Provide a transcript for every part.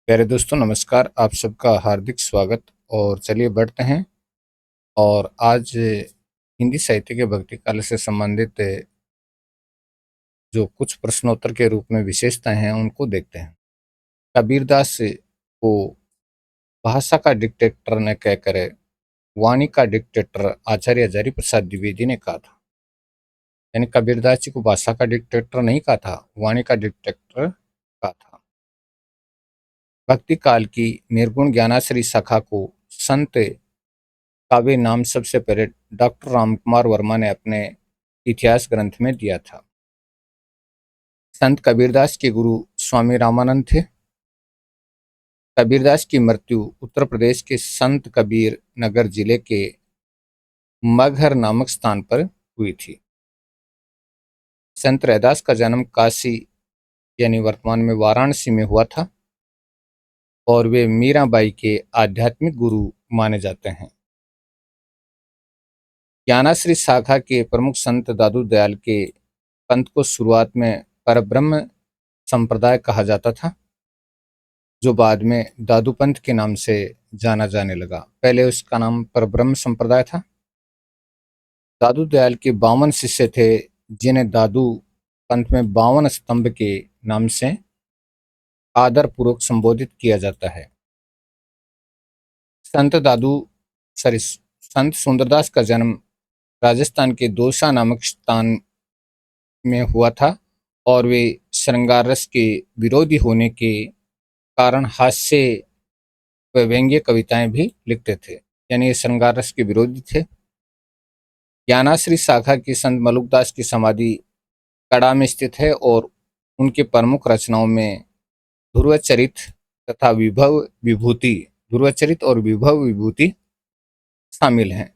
प्यारे दोस्तों नमस्कार। आप सबका हार्दिक स्वागत। और चलिए बढ़ते हैं। और आज हिंदी साहित्य के भक्ति काल से संबंधित जो कुछ प्रश्नोत्तर के रूप में विशेषताएं हैं उनको देखते हैं। कबीरदास को भाषा का डिक्टेटर न कहकर वाणी का डिक्टेटर आचार्य हजारी प्रसाद द्विवेदी ने कहा था। यानी कबीरदास जी को भाषा का डिक्टेटर नहीं कहा था, वाणी का डिक्टेटर कहा था। भक्ति काल की निर्गुण ज्ञानाश्री शाखा को संत काव्य नाम सबसे पहले डॉक्टर रामकुमार वर्मा ने अपने इतिहास ग्रंथ में दिया था। संत कबीरदास के गुरु स्वामी रामानंद थे। कबीरदास की मृत्यु उत्तर प्रदेश के संत कबीर नगर जिले के मगहर नामक स्थान पर हुई थी। संत रैदास का जन्म काशी यानी वर्तमान में वाराणसी में हुआ था और वे मीराबाई के आध्यात्मिक गुरु माने जाते हैं। ज्ञानाश्री शाखा के प्रमुख संत दादू दयाल के पंथ को शुरुआत में परब्रह्म संप्रदाय कहा जाता था, जो बाद में दादू पंथ के नाम से जाना जाने लगा। पहले उसका नाम परब्रह्म संप्रदाय था। दादू दयाल के 52 शिष्य थे, जिन्हें दादू पंथ में 52 स्तंभ के नाम से आदर पूर्वक संबोधित किया जाता है। संत सुंदरदास का जन्म राजस्थान के दौसा नामक स्थान में हुआ था और वे श्रृंगार रस के विरोधी होने के कारण हास्य व व्यंग्य कविताएं भी लिखते थे। यानी ये श्रृंगार रस के विरोधी थे। ज्ञानाश्री शाखा की संत मलुकदास की समाधि कड़ा में स्थित है और उनके प्रमुख रचनाओं में ध्रुवचरित तथा ध्रुवचरित और विभव विभूति शामिल हैं।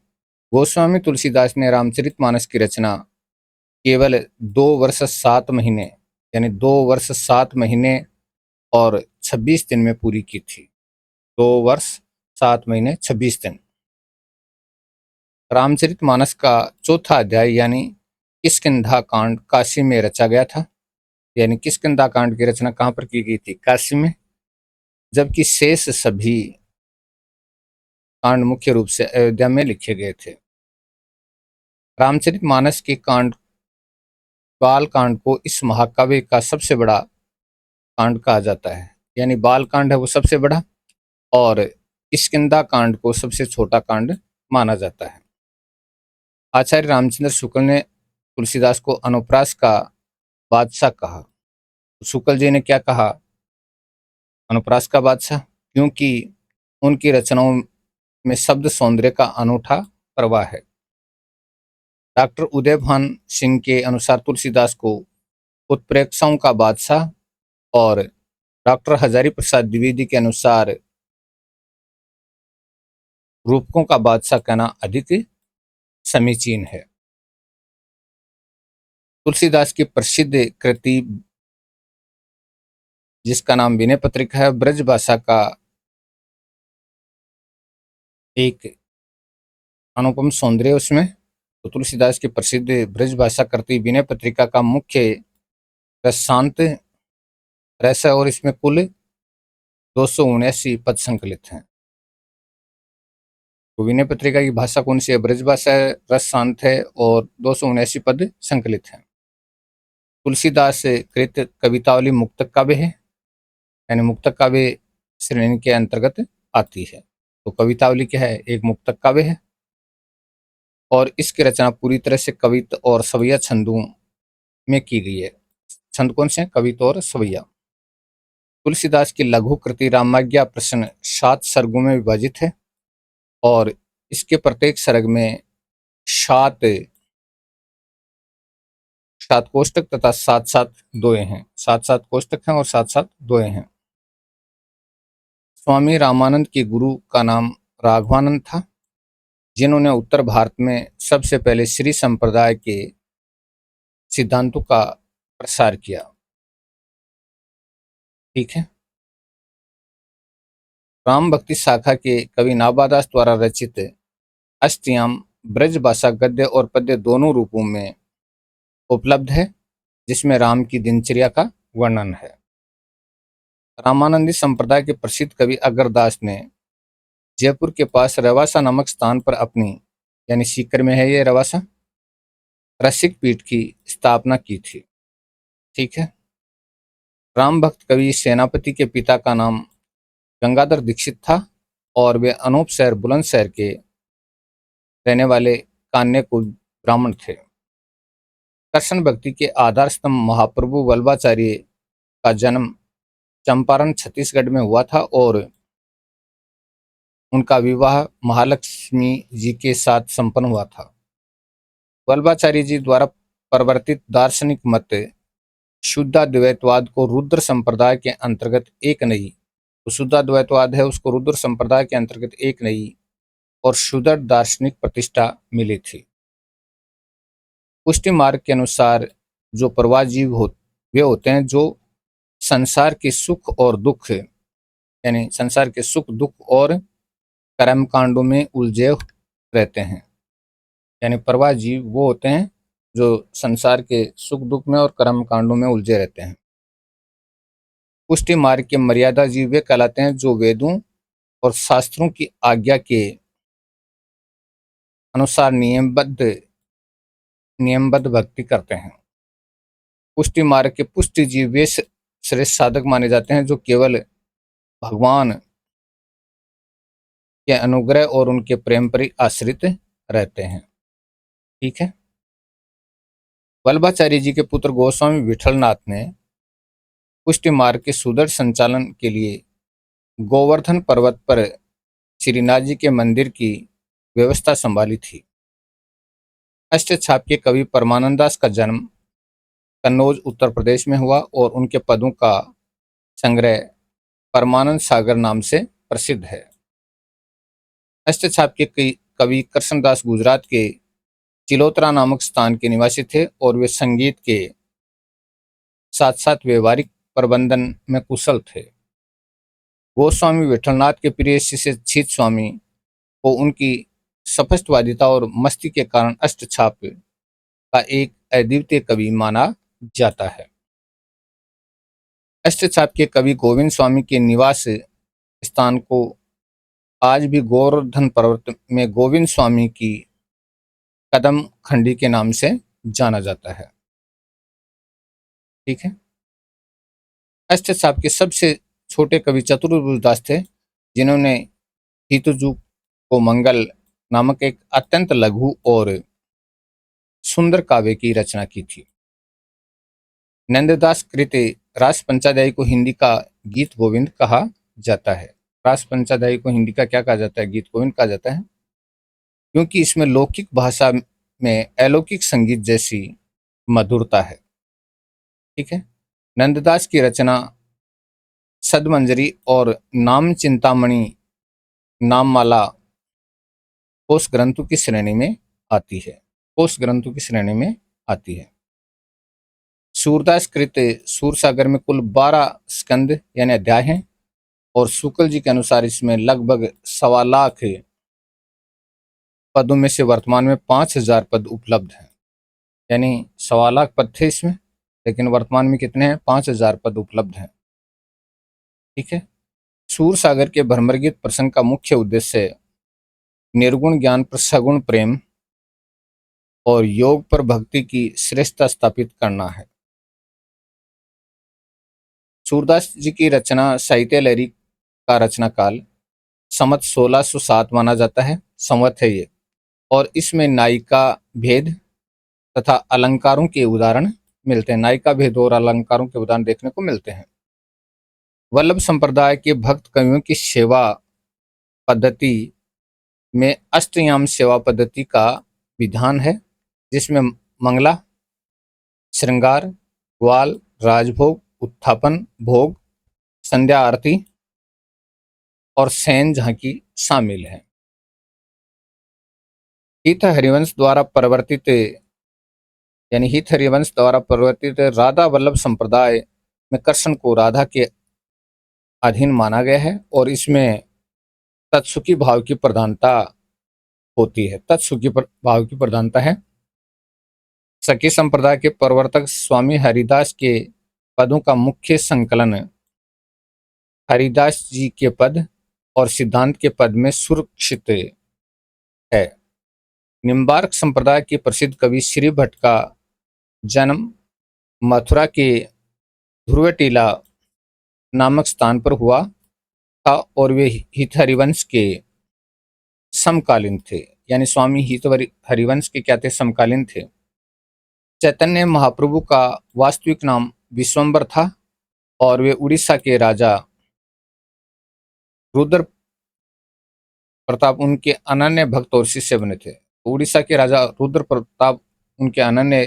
गोस्वामी तुलसीदास ने रामचरितमानस की रचना केवल 2 वर्ष 7 महीने यानी 2 वर्ष 7 महीने और 26 दिन में पूरी की थी। 2 वर्ष 7 महीने 26 दिन। रामचरितमानस का चौथा अध्याय यानी किष्किंधा कांड काशी में रचा गया था। यानी किष्किंधा कांड की रचना कहाँ पर की गई थी? काशी में। जबकि शेष सभी कांड मुख्य रूप से अयोध्या में लिखे गए थे। रामचरितमानस के कांड बाल कांड को इस महाकाव्य का सबसे बड़ा कांड कहा जाता है। यानी बाल कांड है वो सबसे बड़ा और किष्किंधा कांड को सबसे छोटा कांड माना जाता है। आचार्य रामचंद्र शुक्ल ने तुलसीदास को अनुप्रास का बादशाह कहा। शुक्ल जी ने क्या कहा? अनुप्रास का बादशाह, क्योंकि उनकी रचनाओं में शब्द सौंदर्य का अनूठा प्रवाह है। डॉक्टर उदयभान सिंह के अनुसार तुलसीदास को उत्प्रेक्षाओं का बादशाह और डॉक्टर हजारी प्रसाद द्विवेदी के अनुसार रूपकों का बादशाह कहना अधिक समीचीन है। तुलसीदास की प्रसिद्ध कृति जिसका नाम विनय पत्रिका है, ब्रज भाषा का एक अनुपम सौंदर्य उसमें। तो तुलसीदास की प्रसिद्ध ब्रज भाषा कृति विनय पत्रिका का मुख्य रस शांत रस है और इसमें कुल 279 पद संकलित हैं। तो विनय पत्रिका की भाषा कौन सी है? ब्रज भाषा है, रस शांत है और 279 पद संकलित हैं। तुलसीदास कृत कवितावली मुक्तक काव्य है, यानी मुक्तक काव्य श्रेणी के अंतर्गत आती है। तो कवितावली क्या है? एक मुक्तक काव्य है और इसकी रचना पूरी तरह से कवित और सवैया छंदों में की गई है। छंद कौन से हैं? कवित और सवैया। तुलसीदास की लघु कृति रामाज्ञा प्रश्न 7 सर्गों में विभाजित है और इसके प्रत्येक सर्ग में 7 कोष्टक तथा 7 दोहे हैं। 7 कोष्टक हैं और 7 दोहे हैं। स्वामी रामानंद के गुरु का नाम राघवानंद था, जिन्होंने उत्तर भारत में सबसे पहले श्री संप्रदाय के सिद्धांतों का प्रसार किया। ठीक है। राम भक्ति शाखा के कवि नाभादास द्वारा रचित अष्टयाम ब्रज भाषा गद्य और पद्य दोनों रूपों में उपलब्ध है, जिसमें राम की दिनचर्या का वर्णन है। रामानंदी संप्रदाय के प्रसिद्ध कवि अगरदास ने जयपुर के पास रवासा नामक स्थान पर अपनी, यानी सीकर में है ये रवासा, रसिक पीठ की स्थापना की थी। ठीक है। राम भक्त कवि सेनापति के पिता का नाम गंगाधर दीक्षित था और वे अनूप शहर बुलंदशहर के रहने वाले कान्य कुल ब्राह्मण थे। कृष्ण भक्ति के आधार स्तंभ महाप्रभु वल्लभाचार्य का जन्म चंपारण छत्तीसगढ़ में हुआ था और उनका विवाह महालक्ष्मी जी के साथ संपन्न हुआ था। वल्लभाचार्य जी द्वारा प्रवर्तित दार्शनिक मत शुद्धाद्वैतवाद को रुद्र संप्रदाय के अंतर्गत एक नई, तो शुद्धाद्वैतवाद है उसको रुद्र संप्रदाय के अंतर्गत एक नई और सुदृढ़ दार्शनिक प्रतिष्ठा मिली थी। पुष्टि मार्ग के अनुसार जो परवाजीव वे होते हैं जो संसार के सुख और दुख, यानी संसार के सुख दुख और कर्म कांडों में उलझे रहते हैं। यानी परवाजीव वो होते हैं जो संसार के सुख दुख में और कर्म कांडों में उलझे रहते हैं। पुष्टि मार्ग के मर्यादा जीव वे कहलाते हैं जो वेदों और शास्त्रों की आज्ञा के अनुसार नियमबद्ध भक्ति करते हैं। पुष्टि मार्ग के पुष्टि जीव वे श्रेष्ठ साधक माने जाते हैं जो केवल भगवान के अनुग्रह और उनके प्रेम पर ही आश्रित रहते हैं। ठीक है। वल्लभाचार्य जी के पुत्र गोस्वामी विठलनाथ ने पुष्टि मार्ग के सुदृढ़ संचालन के लिए गोवर्धन पर्वत पर श्रीनाथ जी के मंदिर की व्यवस्था संभाली थी। अष्टछाप के कवि परमानंद दास का जन्म कन्नौज उत्तर प्रदेश में हुआ और उनके पदों का संग्रह परमानंद सागर नाम से प्रसिद्ध है। अष्टछाप के कवि कृष्णदास गुजरात के चिलोत्रा नामक स्थान के निवासी थे और वे संगीत के साथ साथ व्यवहारिक प्रबंधन में कुशल थे। गोस्वामी विठलनाथ के प्रिय शिष्य छीत स्वामी को उनकी स्पष्टवादिता और मस्ती के कारण अष्टछाप का एक अद्वितीय कवि माना जाता है। अष्टछाप के कवि गोविंद स्वामी के निवास स्थान को आज भी गोवर्धन पर्वत में गोविंद स्वामी की कदम खंडी के नाम से जाना जाता है। ठीक है। अष्टछाप के सबसे छोटे कवि चतुर्भुज दास थे जिन्होंने हितजू को मंगल नामक एक अत्यंत लघु और सुंदर काव्य की रचना की थी। नंददास कृत रास पंचाध्यायी को हिंदी का गीत गोविंद कहा जाता है। रास पंचाध्यायी को हिंदी का क्या कहा जाता है? गीत गोविंद कहा जाता है, क्योंकि इसमें लौकिक भाषा में अलौकिक संगीत जैसी मधुरता है। ठीक है। नंददास की रचना सदमंजरी और नाम चिंतामणि नाममाला कोश ग्रंथों की श्रेणी में आती है। कोश ग्रंथों की श्रेणी में आती है। सूरदास कृत सूरसागर में कुल 12 स्कंद यानी अध्याय हैं और शुक्ल जी के अनुसार इसमें लगभग 1.25 लाख पदों में से वर्तमान में 5000 पद उपलब्ध हैं। यानी 1.25 लाख पद थे इसमें, लेकिन वर्तमान में कितने हैं? 5000 पद उपलब्ध हैं। ठीक है। सूरसागर के भ्रमरगीत प्रसंग का मुख्य उद्देश्य निर्गुण ज्ञान पर सगुण प्रेम और योग पर भक्ति की श्रेष्ठता स्थापित करना है। सूरदास जी की रचना साहित्य लहरी का रचना काल संवत 1607 माना जाता है, संवत है ये, और इसमें नायिका भेद तथा अलंकारों के उदाहरण मिलते हैं। नायिका भेद और अलंकारों के उदाहरण देखने को मिलते हैं। वल्लभ संप्रदाय के भक्त कवियों की सेवा पद्धति में अष्टयाम सेवा पद्धति का विधान है, जिसमें मंगला, श्रृंगार, ग्वाल, राजभोग, उत्थापन भोग, संध्या आरती और सैन झांकी शामिल है। हित हरिवंश द्वारा परिवर्तित राधा वल्लभ संप्रदाय में कृष्ण को राधा के अधीन माना गया है और इसमें तत्सुखी भाव की प्रधानता होती है। तत्सुखी भाव की प्रधानता है। सखी संप्रदाय के प्रवर्तक स्वामी हरिदास के पदों का मुख्य संकलन हरिदास जी के पद और सिद्धांत के पद में सुरक्षित है। निम्बार्क संप्रदाय के प्रसिद्ध कवि श्री भट्ट का जन्म मथुरा के ध्रुवटीला नामक स्थान पर हुआ था और वे हित हरिवंश के समकालीन थे, यानी स्वामी हित हरिवंश के क्या थे, समकालीन थे। चैतन्य महाप्रभु का वास्तविक नाम विश्वम्बर था और वे उड़ीसा के राजा रुद्र प्रताप उनके अनन्य भक्त और शिष्य बने थे। उड़ीसा के राजा रुद्र प्रताप उनके अनन्य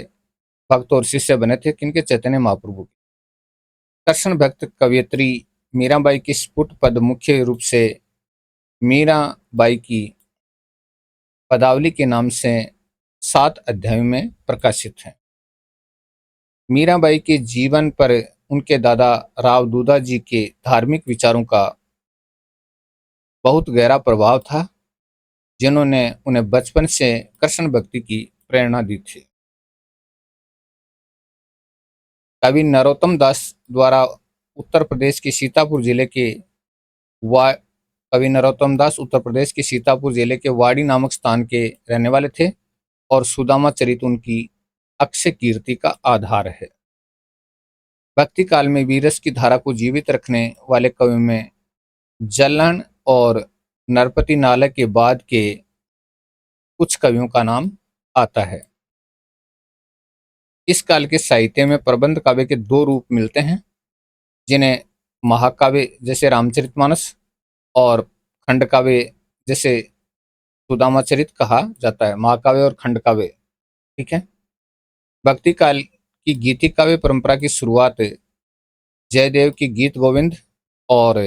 भक्त और शिष्य बने थे, किनके? चैतन्य महाप्रभु के। कृष्ण भक्त कवयित्री मीराबाई की स्फुट पद मुख्य रूप से मीराबाई की पदावली के नाम से 7 अध्यायों में प्रकाशित है। मीराबाई के जीवन पर उनके दादा राव दूधा जी के धार्मिक विचारों का बहुत गहरा प्रभाव था, जिन्होंने उन्हें बचपन से कृष्ण भक्ति की प्रेरणा दी थी। कवि नरोत्तम दास द्वारा उत्तर प्रदेश के सीतापुर जिले के कवि नरोत्तम दास उत्तर प्रदेश के सीतापुर जिले के वाड़ी नामक स्थान के रहने वाले थे और सुदामा चरित उनकी अक्षय कीर्ति का आधार है। भक्ति काल में वीरस की धारा को जीवित रखने वाले कवियों में जलन और नरपति नालय के बाद के कुछ कवियों का नाम आता है। इस काल के साहित्य में प्रबंध काव्य के 2 रूप मिलते हैं, जिन्हें महाकाव्य जैसे रामचरितमानस और खंड काव्य जैसे सुदामाचरित कहा जाता है। महाकाव्य और खंड काव्य, ठीक है। भक्ति काल की गीतिक काव्य परंपरा की शुरुआत जयदेव की गीत गोविंद और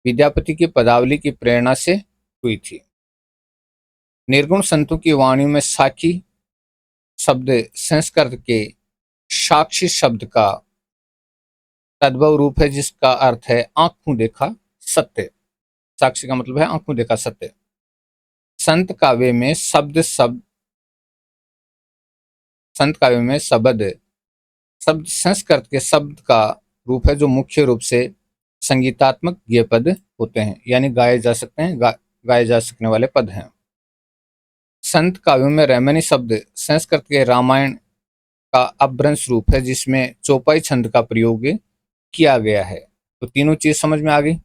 विद्यापति की पदावली की प्रेरणा से हुई थी। निर्गुण संतों की वाणी में साखी शब्द संस्कृत के साक्षी शब्द का तद्भव रूप है, जिसका अर्थ है आंखों देखा सत्य। साक्षी का मतलब है आंखों देखा सत्य। संत काव्य में शब्द संस्कृत के शब्द का रूप है, जो मुख्य रूप से संगीतात्मक गेय पद होते हैं, यानी गाए जा सकते हैं, गाए जा सकने वाले पद हैं। संत काव्यों में रैमनी शब्द संस्कृत के रामायण का अपभ्रंश रूप है, जिसमें चौपाई छंद का प्रयोग किया गया है। तो तीनों चीज समझ में आ गई।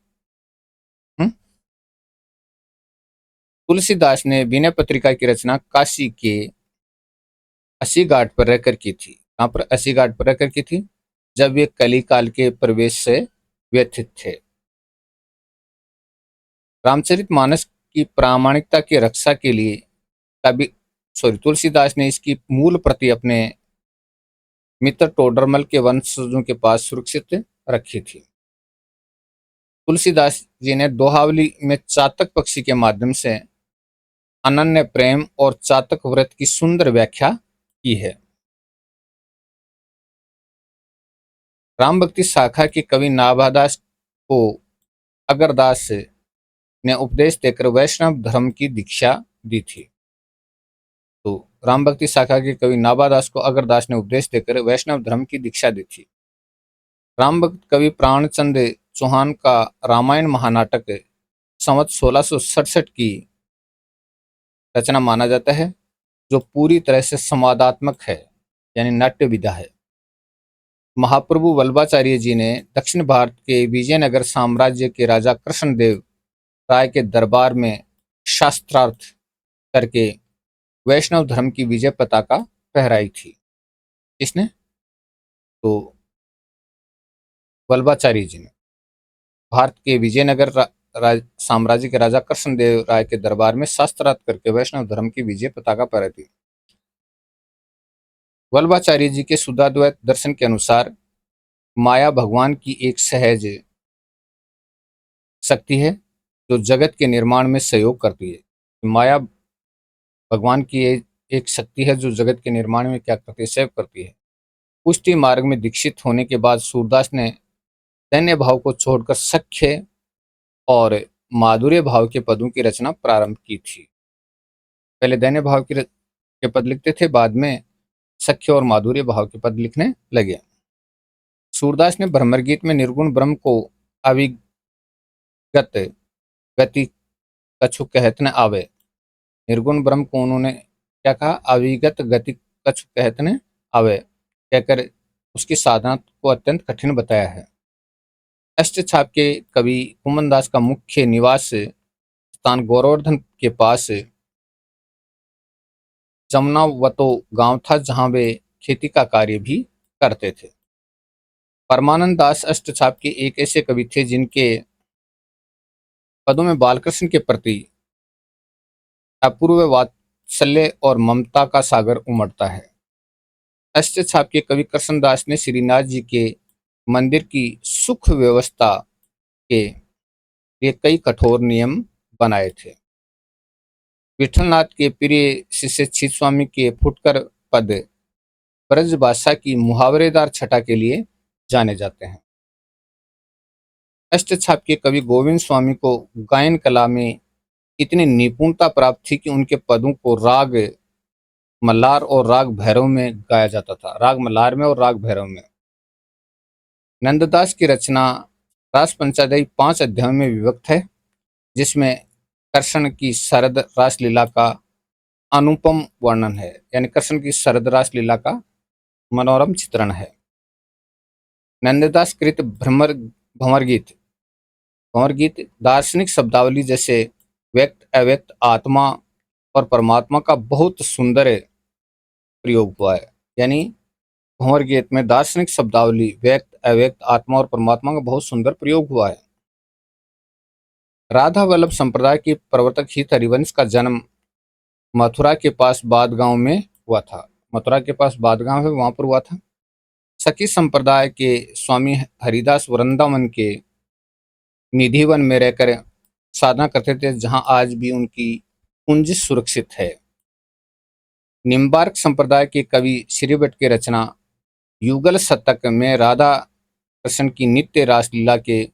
तुलसीदास ने विनय पत्रिका की रचना काशी के अस्सी घाट पर रहकर की थी। कहां पर? अस्सी घाट पर रहकर की थी, जब वे कलिकाल के प्रवेश से व्यथित थे। रामचरितमानस की प्रामाणिकता की रक्षा के लिए तुलसीदास ने इसकी मूल प्रति अपने मित्र टोडरमल के वंशजों के पास सुरक्षित रखी थी। तुलसीदास जी ने दोहावली में चातक पक्षी के माध्यम से अनन्य प्रेम और चातक व्रत की सुंदर व्याख्या की है। राम भक्ति शाखा के कवि नाभादास को अगरदास ने उपदेश देकर वैष्णव धर्म की दीक्षा दी थी। तो राम भक्ति शाखा के कवि नाभादास को अगरदास ने उपदेश देकर वैष्णव धर्म की दीक्षा दी थी। राम भक्त कवि प्राणचंद चौहान का रामायण महानाटक संवत 1667 की रचना माना जाता है, जो पूरी तरह से संवादात्मक है, यानी नाट्य विधा है। महाप्रभु वल्लभाचार्य जी ने दक्षिण भारत के विजयनगर साम्राज्य के राजा कृष्णदेव राय के दरबार में शास्त्रार्थ करके वैष्णव धर्म की विजय पताका फहराई थी। किसने? तो वल्लभाचार्य जी ने भारत के विजयनगर साम्राज्य के राजा कृष्णदेव राय के दरबार में शास्त्रार्थ करके वैष्णव धर्म की विजय पताका फहराई थी। वल्लभाचार्य जी के शुद्धाद्वैत दर्शन के अनुसार माया भगवान की एक सहज शक्ति है, जो जगत के निर्माण में सहयोग करती है। माया भगवान की एक शक्ति है, जो जगत के निर्माण में क्या करती है? सहयोग करती है। पुष्टि मार्ग में दीक्षित होने के बाद सूरदास ने दैन्य भाव को छोड़कर सख्य और माधुर्य भाव के पदों की रचना प्रारंभ की थी। पहले दैन्य भाव के पद लिखते थे, बाद में सख्य और माधुर्य भाव के पद लिखने लगे। सूरदास ने भ्रमर गीत में निर्गुण ब्रह्म को अविगत गति कछु कहत न आवे। निर्गुण ब्रह्म को उन्होंने क्या कहा? अविगत गति कछु कहत न आवे कहकर उसकी साधना को अत्यंत कठिन बताया है। अष्टछाप के कवि कुमन दास का मुख्य निवास स्थान गौरवर्धन के पास जमनावतो गांव था, जहां वे खेती का कार्य भी करते थे। परमानंद दास अष्टछाप के एक ऐसे कवि थे जिनके पदों में बालकृष्ण के प्रति अपूर्व वात्सल्य और ममता का सागर उमड़ता है। अष्टछाप के कवि कृष्णदास ने श्रीनाथ जी के मंदिर की सुख व्यवस्था के लिए कई कठोर नियम बनाए थे। विठलनाथ के प्रिय शिष्य छित स्वामी के फुटकर पद ब्रज भाषा की मुहावरेदार छटा के लिए जाने जाते हैं। अष्टछाप के कवि गोविंद स्वामी को गायन कला में इतनी निपुणता प्राप्त थी कि उनके पदों को राग मल्हार और राग भैरव में गाया जाता था। राग मल्हार में और राग भैरव में। नंददास की रचना रास पंचाध्यायी 5 अध्यायों में विभक्त है, जिसमें कृष्ण की शरद रासलीला का अनुपम वर्णन है, यानी कृष्ण की शरद रासलीला का मनोरम चित्रण है। नंददास कृत भ्रमर भंवर गीत दार्शनिक शब्दावली जैसे व्यक्त अव्यक्त आत्मा और परमात्मा का बहुत सुंदर प्रयोग हुआ है। यानी भंवर गीत में दार्शनिक शब्दावली व्यक्त अव्यक्त आत्मा और परमात्मा का बहुत सुंदर प्रयोग हुआ है। राधा वल्लभ संप्रदाय के प्रवर्तक हित हरिवंश का जन्म मथुरा के पास बाद गांव में हुआ था। मथुरा के पास बाद गांव है, वहां पर हुआ था। सखी संप्रदाय के स्वामी हरिदास वृंदावन के निधिवन में रहकर साधना करते थे, जहां आज भी उनकी कुंज सुरक्षित है। निम्बार्क संप्रदाय के कवि श्रीभट्ट की रचना युगल शतक में राधा कृष्ण की नित्य रासलीला के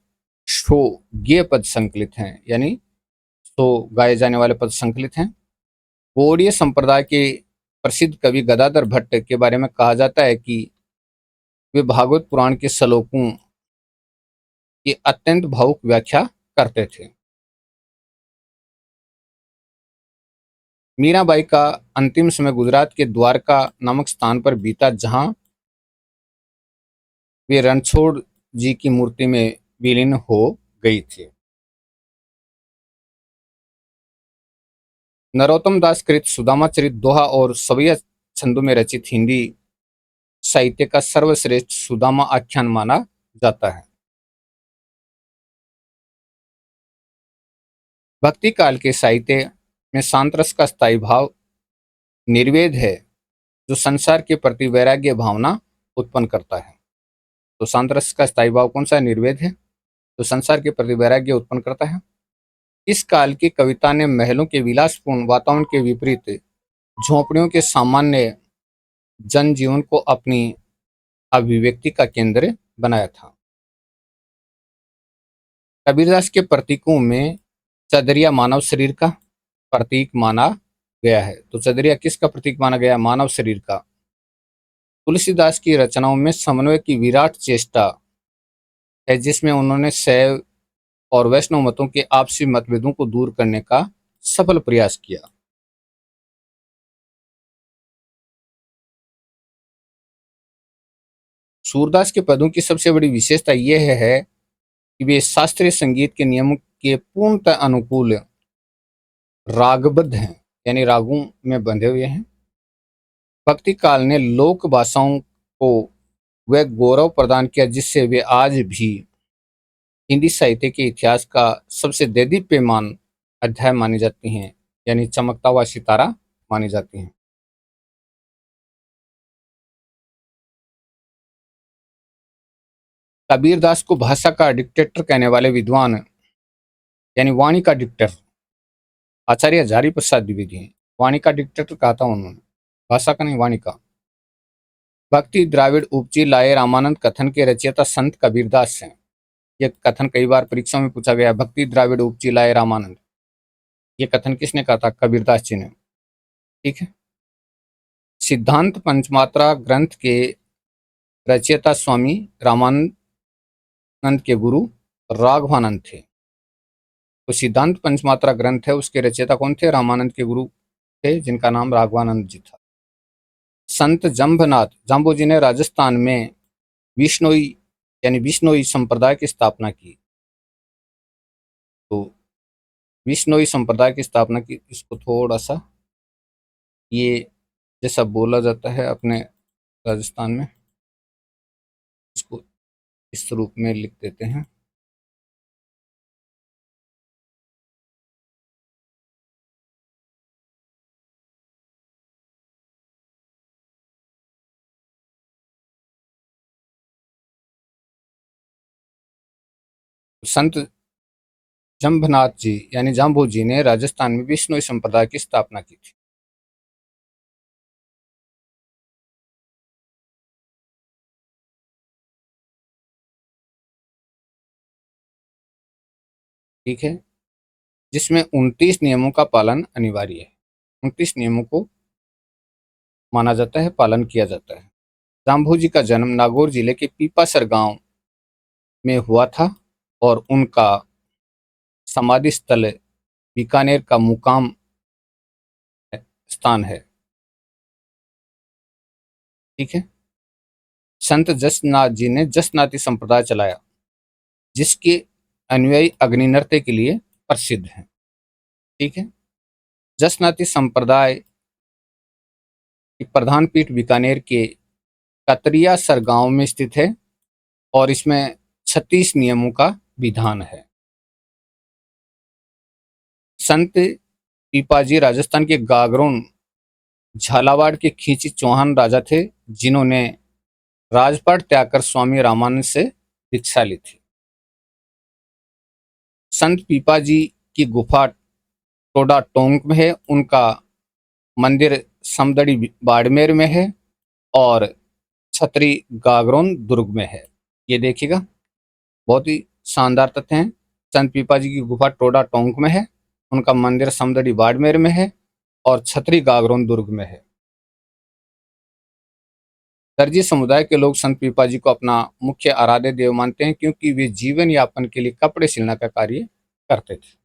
शो गेय पद संकलित हैं, यानी शो गाए जाने वाले पद संकलित हैं। गौड़ीय संप्रदाय के प्रसिद्ध कवि गदाधर भट्ट के बारे में कहा जाता है कि वे भागवत पुराण के श्लोकों की अत्यंत भावुक व्याख्या करते थे। मीराबाई का अंतिम समय गुजरात के द्वारका नामक स्थान पर बीता, जहां वे रणछोड़ जी की मूर्ति में विलीन हो गई थी। नरोत्तम दास कृत सुदामा चरित दोहा और सवैया छंदों में रचित हिंदी साहित्य का सर्वश्रेष्ठ सुदामा आख्यान माना जाता है। भक्ति काल के साहित्य में शांत रस का स्थायी भाव निर्वेद है, जो संसार के प्रति वैराग्य भावना उत्पन्न करता है। तो शांत रस का स्थायी भाव कौन सा है? निर्वेद है, जो संसार के प्रति वैराग्य उत्पन्न करता है। इस काल की कविता ने महलों के विलासपूर्ण वातावरण के विपरीत झोंपड़ियों के सामान्य जनजीवन को अपनी अभिव्यक्ति का केंद्र बनाया था। कबीरदास के प्रतीकों में चदरिया मानव शरीर का प्रतीक माना गया है। तो चदरिया किसका प्रतीक माना गया? मानव शरीर का। तुलसीदास की रचनाओं में समन्वय की विराट चेष्टा है, जिसमें उन्होंने शैव और वैष्णव मतों के आपसी मतभेदों को दूर करने का सफल प्रयास किया। सूरदास के पदों की सबसे बड़ी विशेषता यह है कि वे शास्त्रीय संगीत के नियमों के पूर्णतः अनुकूल रागबद्ध हैं, यानी रागों में बंधे हुए हैं। भक्ति काल ने लोक भाषाओं को वह गौरव प्रदान किया जिससे वे आज भी हिंदी साहित्य के इतिहास का सबसे देदीप्यमान अध्याय मानी जाती हैं, यानी चमकता हुआ सितारा मानी जाती हैं। कबीरदास को भाषा का डिक्टेटर कहने वाले विद्वान, यानी वाणी का डिक्टेटर, आचार्य हजारी प्रसाद द्विवेदी हैं। वाणी का डिक्टेटर कहा था उन्होंने, भाषा का नहीं, वाणी का। भक्ति द्राविड़ उपजी लाए रामानंद कथन के रचयिता संत कबीरदास हैं। यह कथन कई बार परीक्षा में पूछा गया। भक्ति द्राविड़ उपजी लाए रामानंद, ये कथन किसने कहा था? कबीरदास जी ने। ठीक है। सिद्धांत पंचमात्रा ग्रंथ के रचयिता स्वामी रामानंद के गुरु राघवानंद थे। तो सिद्धांत पंचमात्रा ग्रंथ है, उसके रचयिता कौन थे? रामानंद के गुरु थे, जिनका नाम राघवानंद जी था। संत जम्भनाथ जाम्बू जी ने राजस्थान में विश्नोई यानी विश्नोई संप्रदाय की स्थापना की। तो विश्नोई संप्रदाय की स्थापना की, इसको थोड़ा सा ये जैसा बोला जाता है अपने राजस्थान में, इसको इस रूप में लिख देते हैं। संत जम्भनाथ जी यानी जाम्बू जी ने राजस्थान में विश्नोई संप्रदाय की स्थापना की थी। ठीक है, जिसमें 29 नियमों का पालन अनिवार्य है। 29 नियमों को माना जाता है, पालन किया जाता है। जाम्भू जी का जन्म नागौर जिले के पीपासर गांव में हुआ था और उनका समाधि स्थल बीकानेर का मुकाम स्थान है। ठीक है, संत जसनाथ जी ने जसनाती संप्रदाय चलाया, जिसके अनुयायी अग्नि नृत्य के लिए प्रसिद्ध हैं। ठीक है, जसनाती संप्रदाय की प्रधान पीठ बीकानेर के कतरियासर गांव में स्थित है और इसमें 36 नियमों का विधान है। संत पीपाजी राजस्थान के गागरोन झालावाड़ के खींची चौहान राजा थे, जिन्होंने राजपाट त्याग कर स्वामी रामानंद से दीक्षा ली थी। संत पीपाजी की गुफा टोडा टोंक में है, उनका मंदिर समदड़ी बाड़मेर में है और छतरी गागरोन दुर्ग में है। ये देखिएगा, बहुत ही शानदार तथ्य हैं। संत पीपाजी की गुफा टोडा टोंक में है, उनका मंदिर समदड़ी बाड़मेर में है और छतरी गागरोन दुर्ग में है। दर्जी समुदाय के लोग संत पीपाजी को अपना मुख्य आराध्य देव मानते हैं, क्योंकि वे जीवन यापन के लिए कपड़े सिलना का कार्य करते थे,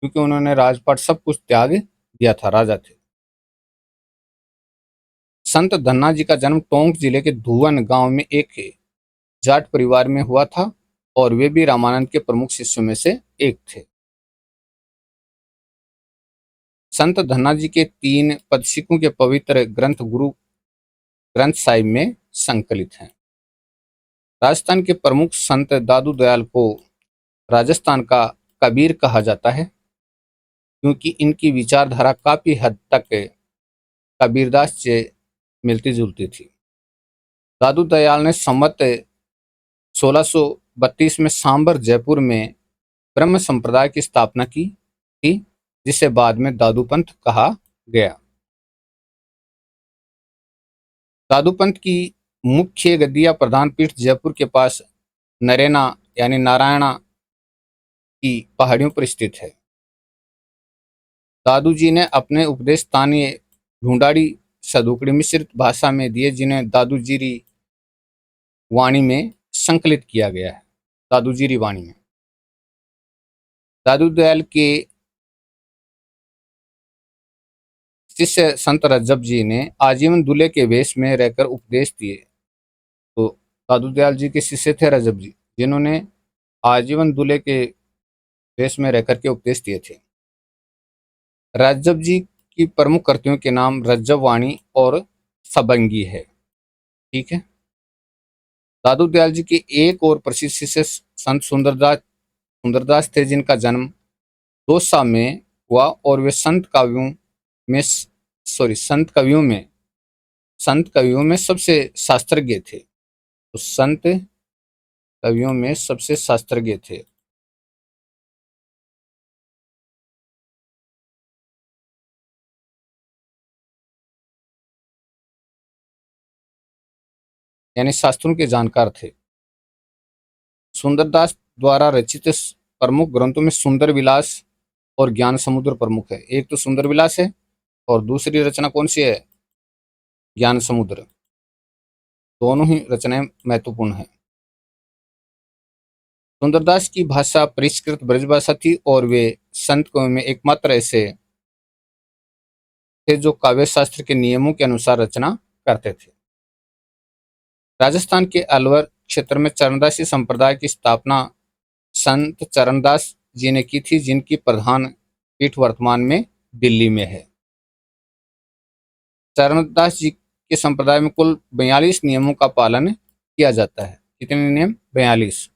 क्योंकि उन्होंने राजपाट सब कुछ त्याग दिया था, राजा थे। संत धन्ना जी का जन्म टोंक जिले के धुवन गांव में एक जाट परिवार में हुआ था और वे भी रामानंद के प्रमुख शिष्यों में से एक थे। संत धन्ना जी के 3 पद सिखों के पवित्र ग्रंथ गुरु ग्रंथ साहिब में संकलित हैं। राजस्थान के प्रमुख संत दादू दयाल को राजस्थान का कबीर कहा जाता है, क्योंकि इनकी विचारधारा काफी हद तक कबीरदास से मिलती जुलती थी। दादू दयाल ने संवत 1632 में सांबर जयपुर में ब्रह्म संप्रदाय की स्थापना की थी, जिसे बाद में दादू पंथ कहा गया। दादू पंथ की मुख्य गद्दिया प्रधान पीठ जयपुर के पास नरेना यानी नारायणा की पहाड़ियों पर स्थित है। दादू जी ने अपने उपदेश स्थानीय ढूंढाड़ी सदुकड़ी मिश्रित भाषा में दिए, जिन्हें दादूजीरी वाणी में संकलित किया गया है। दादूजीरी वाणी में दादू दयाल के शिष्य संत रज्जब जी ने आजीवन दूल्हे के वेश में रहकर उपदेश दिए। तो दादू दयाल जी के शिष्य थे रज्जब जी, जिन्होंने आजीवन दूल्हे के वेश में रहकर के उपदेश दिए थे। रज्जब जी की प्रमुख कृतियों के नाम रज्जब वाणी और सबंगी है। ठीक है, दादू दयाल जी के एक और प्रसिद्ध शिष्य संत सुंदरदास थे, जिनका जन्म दौसा में हुआ और वे में संत कवियों में सबसे शास्त्रज्ञ थे। तो संत कवियों में सबसे शास्त्रज्ञ थे। यानी शास्त्रों के जानकार थे। सुंदरदास द्वारा रचित प्रमुख ग्रंथों में सुंदर विलास और ज्ञान समुद्र प्रमुख है। एक तो सुंदर विलास है और दूसरी रचना कौन सी है? ज्ञान समुद्र। दोनों ही रचनाएं महत्वपूर्ण हैं। सुंदरदास की भाषा परिष्कृत ब्रजभाषा थी और वे संत कवि में एकमात्र ऐसे थे जो काव्य शास्त्र के नियमों के अनुसार रचना करते थे। राजस्थान के अलवर क्षेत्र में चरणदासी संप्रदाय की स्थापना संत चरणदास जी ने की थी, जिनकी प्रधान पीठ वर्तमान में दिल्ली में है। चरणदास जी के संप्रदाय में कुल 42 नियमों का पालन किया जाता है। कितने नियम? 42।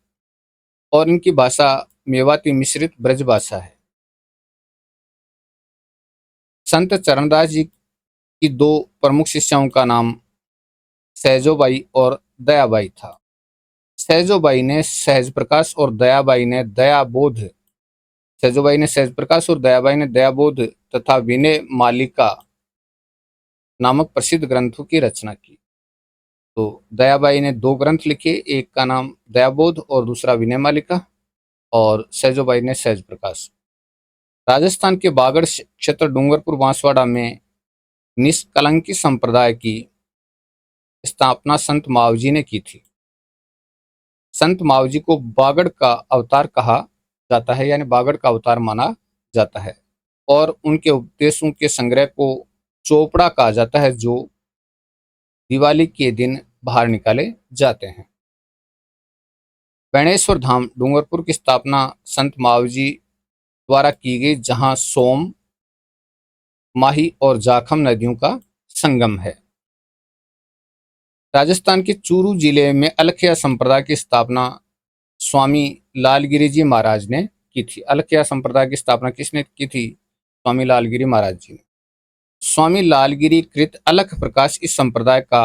और इनकी भाषा मेवाती मिश्रित ब्रज भाषा है। संत चरणदास जी की दो प्रमुख शिष्यों का नाम सहजोबाई और दयाबाई था। सहजोबाई ने सहज प्रकाश और दयाबाई ने दयाबोध सहजोबाई ने सहज प्रकाश और दयाबाई ने दयाबोध तथा विनय मालिका नामक प्रसिद्ध ग्रंथों की रचना की। तो दयाबाई ने दो ग्रंथ लिखे, एक का नाम दयाबोध और दूसरा विनय मालिका, और सहजोबाई ने सहज प्रकाश। राजस्थान के बागड़ क्षेत्र डूंगरपुर बांसवाड़ा में निष्कलंकी संप्रदाय की स्थापना संत मावजी ने की थी। संत मावजी को बागड़ का अवतार कहा जाता है, यानी बागड़ का अवतार माना जाता है, और उनके उपदेशों के संग्रह को चोपड़ा कहा जाता है, जो दिवाली के दिन बाहर निकाले जाते हैं। बेणेश्वर धाम डूंगरपुर की स्थापना संत मावजी द्वारा की गई, जहां सोम, माही और जाखम नदियों का संगम है। राजस्थान के चूरू जिले में अलखिया संप्रदाय की स्थापना स्वामी लालगिरी जी महाराज ने की थी। अलखिया संप्रदाय की स्थापना किसने की थी? स्वामी लालगिरी महाराज जी ने। स्वामी लालगिरी कृत अलख प्रकाश इस संप्रदाय का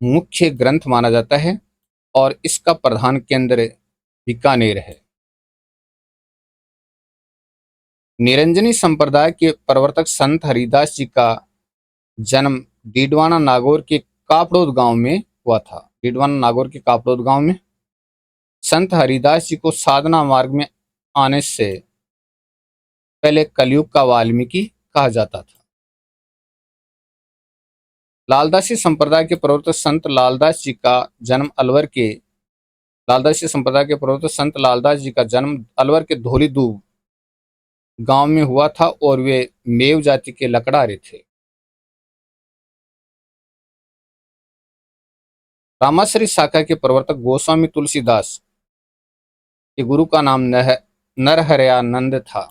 मुख्य ग्रंथ माना जाता है और इसका प्रधान केंद्र बीकानेर है। निरंजनी संप्रदाय के प्रवर्तक संत हरिदास जी का जन्म डीडवाना नागौर के कापड़ोद गांव में हुआ था। डीडवाना नागौर के कापड़ोद गांव में संत हरिदास जी को साधना मार्ग में आने से पहले कलयुग का वाल्मीकि कहा जाता था। लालदासी संप्रदाय के प्रवर्तक संत लालदास जी का जन्म अलवर के लालदासी संप्रदाय के प्रवर्तक संत लालदास जी का जन्म अलवर के धौलीदूब गांव में हुआ था और वे मेव जाति के लकड़ारे थे। रामाश्री शाखा के प्रवर्तक गोस्वामी तुलसीदास के गुरु का नाम नरहरयानंद था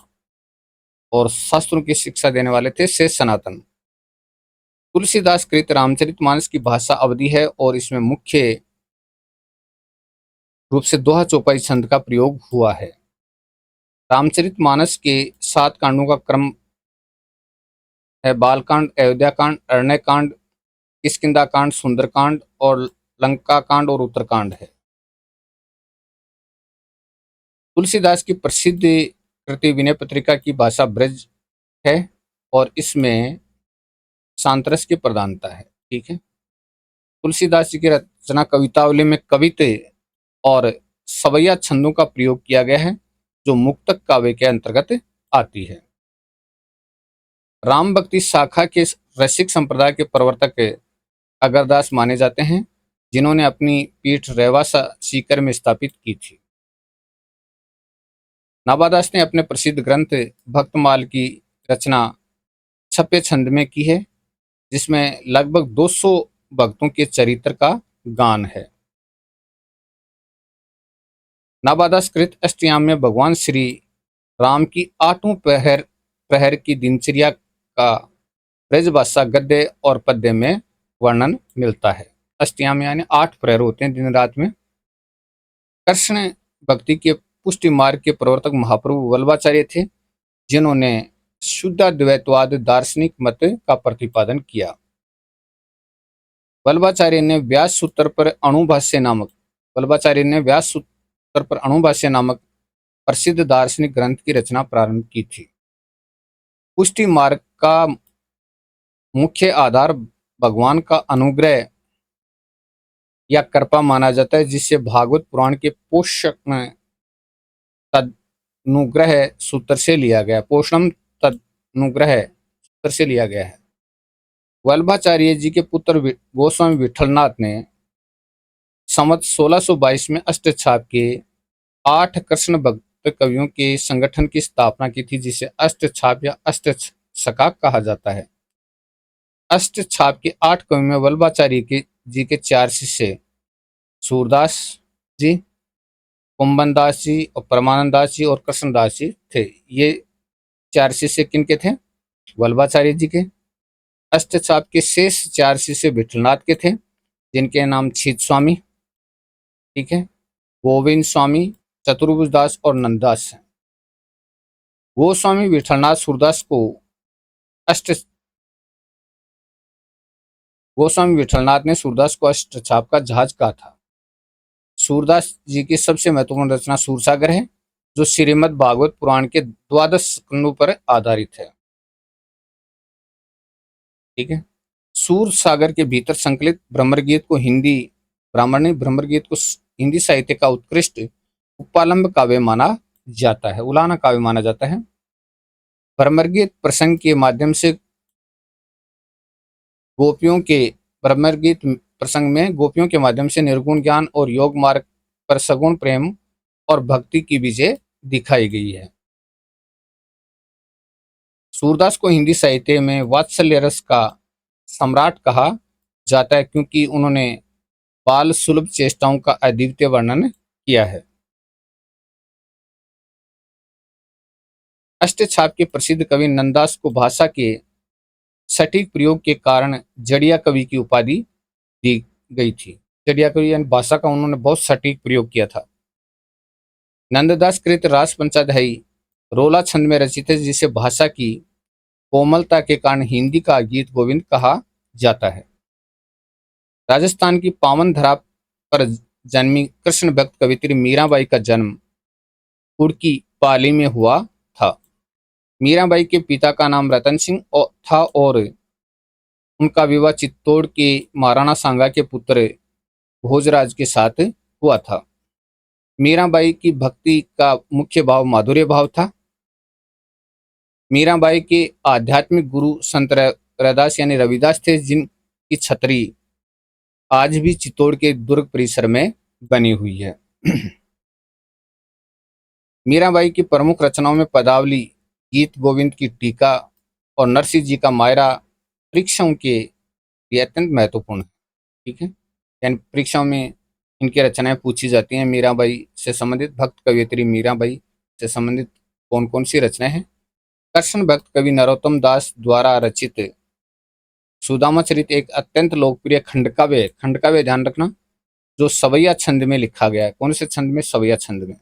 और शास्त्रों की शिक्षा देने वाले थे शेष सनातन। तुलसीदास कृत रामचरितमानस की भाषा अवधी है और इसमें मुख्य रूप से दोहा चौपाई छंद का प्रयोग हुआ है। रामचरितमानस के 7 कांडों का क्रम है बालकांड, अयोध्याकांड, अरण्यकांड, किष्किंधाकांड, सुंदरकांड और लंकाकांड और उत्तरकांड है। तुलसीदास की प्रसिद्ध कृति विनय पत्रिका की भाषा ब्रज है और इसमें सांतरस की प्रधानता है। ठीक है। तुलसीदास जी की रचना कवितावली में कविते और सवैया छंदों का प्रयोग किया गया है, जो मुक्तक काव्य के अंतर्गत आती है। राम भक्ति शाखा के रसिक संप्रदाय के प्रवर्तक अगरदास माने जाते हैं, जिन्होंने अपनी पीठ रेवासा सीकर में स्थापित की थी। नाभादास ने अपने प्रसिद्ध ग्रंथ भक्तमाल की रचना छपे छंद में की है, जिसमें लगभग 200 भक्तों के चरित्र का गान है। नाभादास कृत अष्टयाम में भगवान श्री राम की 8 प्रहर की दिनचर्या का ब्रजभाषा गद्य और पद्य में वर्णन मिलता है। अष्टयाम यानी 8 प्रहर होते हैं दिन रात में। कृष्ण भक्ति के पुष्टि मार्ग के प्रवर्तक महाप्रभु वल्लभाचार्य थे, जिन्होंने शुद्धाद्वैतवाद दार्शनिक मत का प्रतिपादन किया। वल्लभाचार्य ने व्यास सूत्र पर अणुभाष्य नामक प्रसिद्ध दार्शनिक ग्रंथ की रचना प्रारंभ की थी। पुष्टि मार्ग का मुख्य आधार भगवान का अनुग्रह या कृपा माना जाता है, जिससे भागवत पुराण के पोषण तदनुग्रह सूत्र से लिया गया पोषणम तदनुग्रह सूत्र से लिया गया है। वल्लभाचार्य जी के पुत्र गोस्वामी विठलनाथ ने संवत 1622 में अष्टछाप के 8 कृष्ण भक्त कवियों के संगठन की स्थापना की थी, जिसे अष्टछाप या अष्टशकाक कहा जाता है। अष्टछाप के 8 कवियों में वल्लभाचार्य जी के 4 शिष्य सूरदास जी, कुंभनदास जी और परमानंद दास जी और कृष्णदास जी थे। ये 4 शिष्य किनके थे? वल्लभाचार्य जी के। अष्टछाप के शेष 4 शिष्य विठलनाथ के थे, जिनके नाम छीत स्वामी, ठीक है, गोविंद स्वामी, चतुर्भुज दास और नंददास हैं। गोस्वामी विठलनाथ सूरदास को अष्ट गोस्वामी विठलनाथ ने सूरदास को अष्टछाप का जहाज कहा था। सूरदास जी की सबसे महत्वपूर्ण रचना सूरसागर है, जो श्रीमद् भागवत पुराण के 12 स्कंदों पर आधारित है। ठीक है। सूर सागर के भीतर संकलित ब्रह्मगीत को हिंदी साहित्य का उत्कृष्ट उपालंब काव्य माना जाता है, उलाना काव्य माना जाता है। ब्रह्मगीत प्रसंग के माध्यम से गोपियों के ब्रह्मगीत प्रसंग में गोपियों के माध्यम से निर्गुण ज्ञान और योग मार्ग पर सगुण प्रेम और भक्ति की विजय दिखाई गई है। सूरदास को हिंदी साहित्य में वात्सल्य रस का सम्राट कहा जाता है, क्योंकि उन्होंने बाल सुलभ चेष्टाओं का अद्वितीय वर्णन किया है। अष्टछाप के प्रसिद्ध कवि नंददास को भाषा के सटीक प्रयोग के कारण जड़िया कवि की उपाधि दी गई थी। जड़िया कवि यानी भाषा का उन्होंने बहुत सटीक प्रयोग किया था। नंददास कृत रास पंचाध्यायी रोला छंद में रचित है, जिसे भाषा की कोमलता के कारण हिंदी का गीत गोविंद कहा जाता है। राजस्थान की पावन धरा पर जन्मी कृष्ण भक्त कवित्री मीराबाई का जन्म कुर्की पाली में हुआ था। मीराबाई के पिता का नाम रतन सिंह था और उनका विवाह चित्तौड़ के महाराणा सांगा के पुत्र भोजराज के साथ हुआ था। मीराबाई की भक्ति का मुख्य भाव माधुर्य भाव था। मीराबाई के आध्यात्मिक गुरु संत रैदास यानी रविदास थे, जिनकी छतरी आज भी चित्तौड़ के दुर्ग परिसर में बनी हुई है। मीराबाई की प्रमुख रचनाओं में पदावली, गीत गोविंद की टीका और नरसिंह जी का मायरा परीक्षाओं के लिए अत्यंत महत्वपूर्ण है। ठीक है, यानी परीक्षाओं में इनकी रचनाएं पूछी जाती हैं। मीराबाई से संबंधित भक्त कवियत्री मीराबाई से संबंधित कौन कौन सी रचनाएं हैं? कृष्ण भक्त कवि नरोत्तम दास द्वारा रचित सुदामा चरित एक अत्यंत लोकप्रिय खंडकाव्य, खंडकाव्य ध्यान रखना, जो सवैया छंद में लिखा गया है। कौन से छंद में? सवैया छंद में।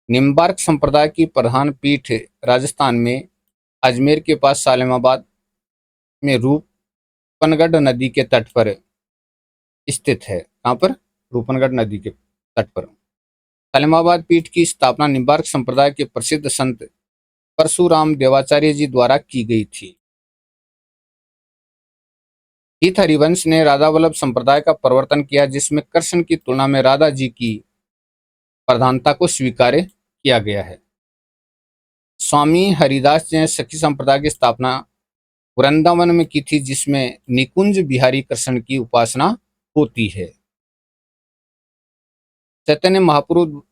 निम्बार्क संप्रदाय की प्रधान पीठ राजस्थान में अजमेर के पास सालेमाबाद में रूपनगढ़ नदी के तट पर स्थित है। कहाँ पर? रूपनगढ़ नदी के तट पर। सालेमाबाद पीठ की स्थापना निम्बार्क संप्रदाय के प्रसिद्ध संत परशुराम देवाचार्य जी द्वारा की गई थी। हित हरिवंश ने राधा वल्लभ संप्रदाय का प्रवर्तन किया, जिसमें कृष्ण की तुलना में राधा जी की प्रधानता को स्वीकार किया गया है। स्वामी हरिदास जी ने सखी संप्रदाय की स्थापना वृंदावन में की थी, जिसमें निकुंज बिहारी कृष्ण की उपासना होती है। चैतन्य महाप्रभु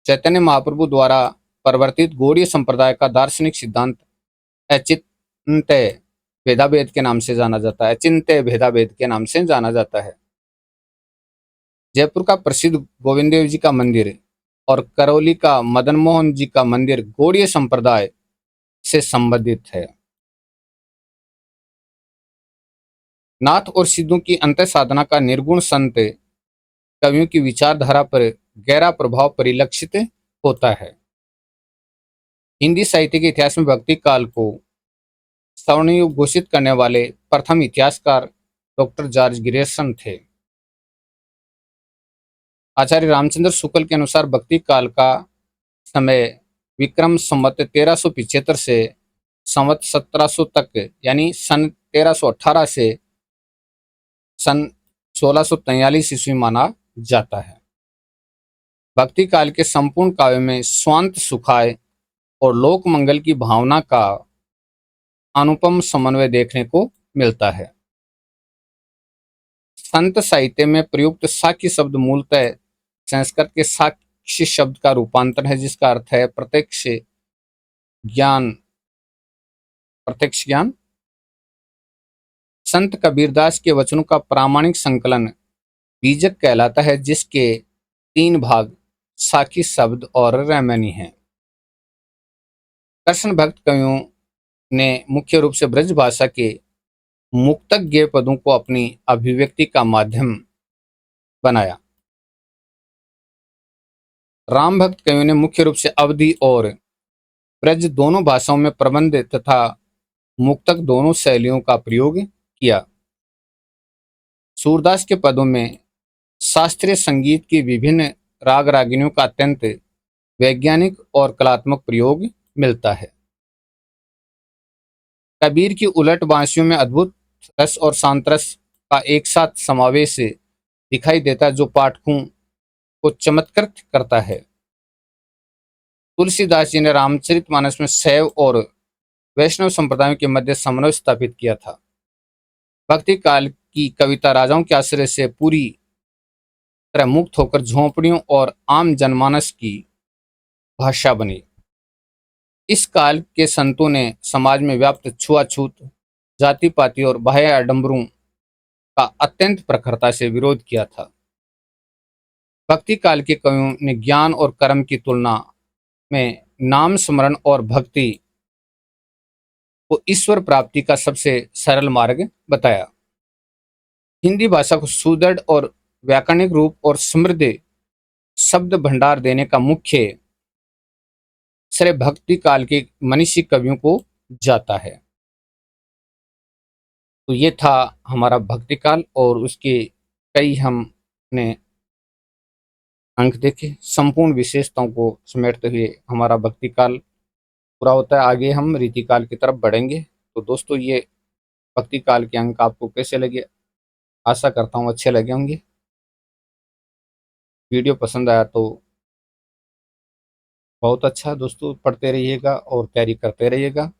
चैतन्य महाप्रभु द्वारा प्रवर्तित गौड़ीय संप्रदाय का दार्शनिक सिद्धांत अचिंत्य भेदाभेद के नाम से जाना जाता है। अचिंत्य भेदाभेद के नाम से जाना जाता है। जयपुर का प्रसिद्ध गोविंद देव जी का मंदिर और करौली का मदन मोहन जी का मंदिर गौड़ीय संप्रदाय से संबंधित है। नाथ और सिद्धों की अंत साधना का निर्गुण संत कवियों की विचारधारा पर गहरा प्रभाव परिलक्षित होता है। हिंदी साहित्य के इतिहास में भक्ति काल को स्वर्ण युग घोषित करने वाले प्रथम इतिहासकार डॉक्टर जॉर्ज ग्रियर्सन थे। आचार्य रामचंद्र शुक्ल के अनुसार भक्ति काल का समय विक्रम संवत 1375 से संवत 1700 तक, यानी सन 1318 से सन 1643 ईस्वी माना जाता है। भक्ति काल के संपूर्ण काव्य में स्वांत सुखाय और लोक मंगल की भावना का अनुपम समन्वय देखने को मिलता है। संत साहित्य में प्रयुक्त साक्य शब्द मूलतः संस्कृत के साक्य प्रत्यक्ष शब्द का रूपांतर है, जिसका अर्थ है प्रत्यक्ष ज्ञान। प्रत्यक्ष ज्ञान संत कबीरदास के वचनों का प्रामाणिक संकलन बीजक कहलाता है, जिसके 3 भाग साखी शब्द और रैमनी हैं। कृष्ण भक्त कवियों ने मुख्य रूप से ब्रज भाषा के मुक्तक गेय पदों को अपनी अभिव्यक्ति का माध्यम बनाया। राम भक्त कवियों ने मुख्य रूप से अवधी और ब्रज दोनों भाषाओं में प्रबंध तथा मुक्तक दोनों शैलियों का प्रयोग किया। सूरदास के पदों में शास्त्रीय संगीत की विभिन्न राग रागिनियों का अत्यंत वैज्ञानिक और कलात्मक प्रयोग मिलता है। कबीर की उलट बांसियों में अद्भुत रस और शांत रस का एक साथ समावेश दिखाई देता है, जो पाठकों को चमत्कृत करता है। तुलसीदास जी ने रामचरितमानस में शैव और वैष्णव संप्रदायों के मध्य समन्वय स्थापित किया था। भक्ति काल की कविता राजाओं के आश्रय से पूरी तरह मुक्त होकर झोंपड़ियों और आम जनमानस की भाषा बनी। इस काल के संतों ने समाज में व्याप्त छुआछूत, जाति पाति और बाह्य आडंबरों का अत्यंत प्रखरता से विरोध किया था। भक्ति काल के कवियों ने ज्ञान और कर्म की तुलना में नाम स्मरण और भक्ति को ईश्वर प्राप्ति का सबसे सरल मार्ग बताया। हिंदी भाषा को सुदृढ़ और व्याकरणिक रूप और समृद्ध शब्द भंडार देने का मुख्य श्रेय भक्ति काल के मनीषी कवियों को जाता है। तो ये था हमारा भक्ति काल और उसके कई हमने अंक देखे। संपूर्ण विशेषताओं को समेटते हुए हमारा भक्ति काल पूरा होता है। आगे हम रीतिकाल की तरफ बढ़ेंगे। तो दोस्तों, ये भक्ति काल के अंक आपको कैसे लगे? आशा करता हूँ अच्छे लगे होंगे। वीडियो पसंद आया तो बहुत अच्छा दोस्तों, पढ़ते रहिएगा और तैयारी करते रहिएगा।